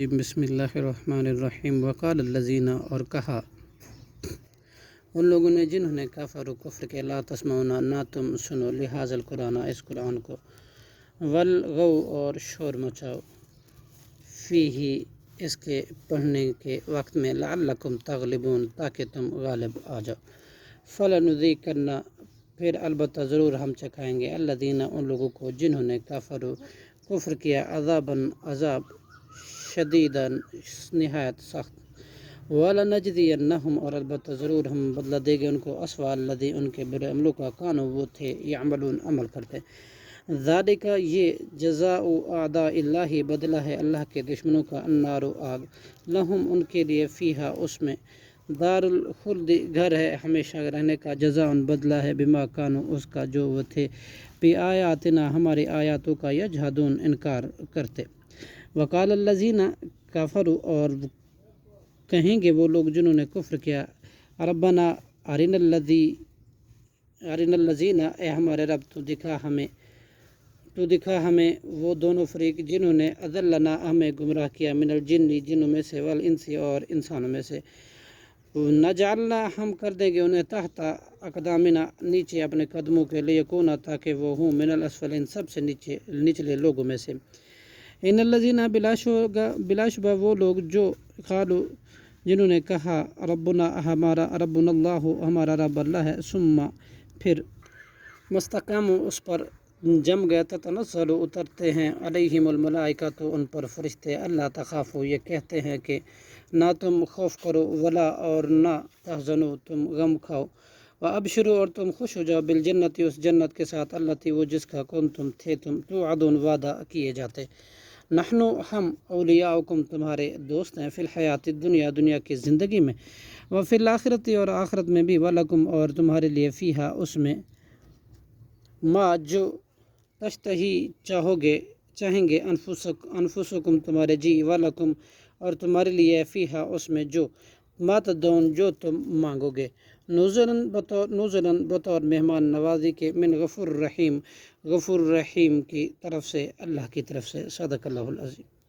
بسم اللہ الرحمن الرحیم۔ وقال الذین، اور کہا ان لوگوں نے جنہوں نے کفر و کفر کے، لا تسمعون، نہ تم سنو، لہذا القرآن، اس قرآن کو، والغو، اور شور مچاؤ، فیہ، اس کے پڑھنے کے وقت میں، لعلکم تغلبون، تاکہ تم غالب آ جاؤ، فلنذیقن، پھر البتہ ضرور ہم چکھائیں گے، الذین، ان لوگوں کو جنہوں نے کفر کیا، عذاب شدیداً، نہایت سخت، وَلَنَجْزِيَنَّهُمْ، اور البتہ ضرور ہم بدلہ دے گے ان کو، اسوأ الذی، ان کے برے عملوں کا، کانوا، وہ تھے، یعملون، عمل کرتے، ذالک، یہ، جزاء اعداء اللہ، بدلہ ہے اللہ کے دشمنوں کا، النار، آگ، لہم، ان کے لیے، فیہا، اس میں، دار الخلد، گھر ہے ہمیشہ رہنے کا، جزاء، بدلہ ہے، بما کانوا، اس کا جو وہ تھے، بآیاتنا، ہماری آیاتوں کا، یجحدون، انکار کرتے، وقال الذین کفروا، اور کہیں گے وہ لوگ جنہوں نے کفر کیا، ربنا ارنا الذین، اے ہمارے رب تو دکھا ہمیں وہ دونوں فریق جنہوں نے، اضلنا، ہمیں گمراہ کیا، من الجن، جنوں میں سے، والانس، اور انسانوں میں سے، نجعلنا، ہم کر دیں گے انہیں، تحت اقدامنا، نیچے اپنے قدموں کے، لیکونا، تاکہ وہ ہوں، من الاسفلین، سب سے نچلے لوگوں میں سے، ان الذین، بلا شبہ وہ لوگ جو، قالوا، جنہوں نے کہا، ربنا، ربنا اللہ، ہمارا رب اللہ ہے، ثم، پھر، مستقاموا، اس پر جم گئے، تتنزل، اترتے ہیں، علیہم الملائکۃ، ان پر فرشتے، اللہ تخافوا، یہ کہتے ہیں کہ نہ تم خوف کرو، ولا، اور نہ، تحزنوا، تم غم کھاؤ، وابشروا، اور تم خوش ہو جاؤ، بالجنت، اس جنت کے ساتھ، التی، وہ جس کا کنتم تھے تم، توعدون، وعدہ کیے جاتے، نحن، ہم، اولیاؤکم، تمہارے دوست ہیں، فی الحیات الدنیا، دنیا کی زندگی میں، وفی الآخرۃ، اور آخرت میں بھی، ولکم، اور تمہارے لیے، فیہا، اس میں، ما، جو، تشتہی، چاہیں گے، انفسکم، تمہارے جی، ولکم، اور تمہارے لیے، فیہا، اس میں، جو، ما تدعون، جو تم مانگو گے، نزلاً، بطور مہمان نوازی کے، من غفور الرحیم، غفور الرحیم کی طرف سے، اللہ کی طرف سے، صدق اللہ العظیم۔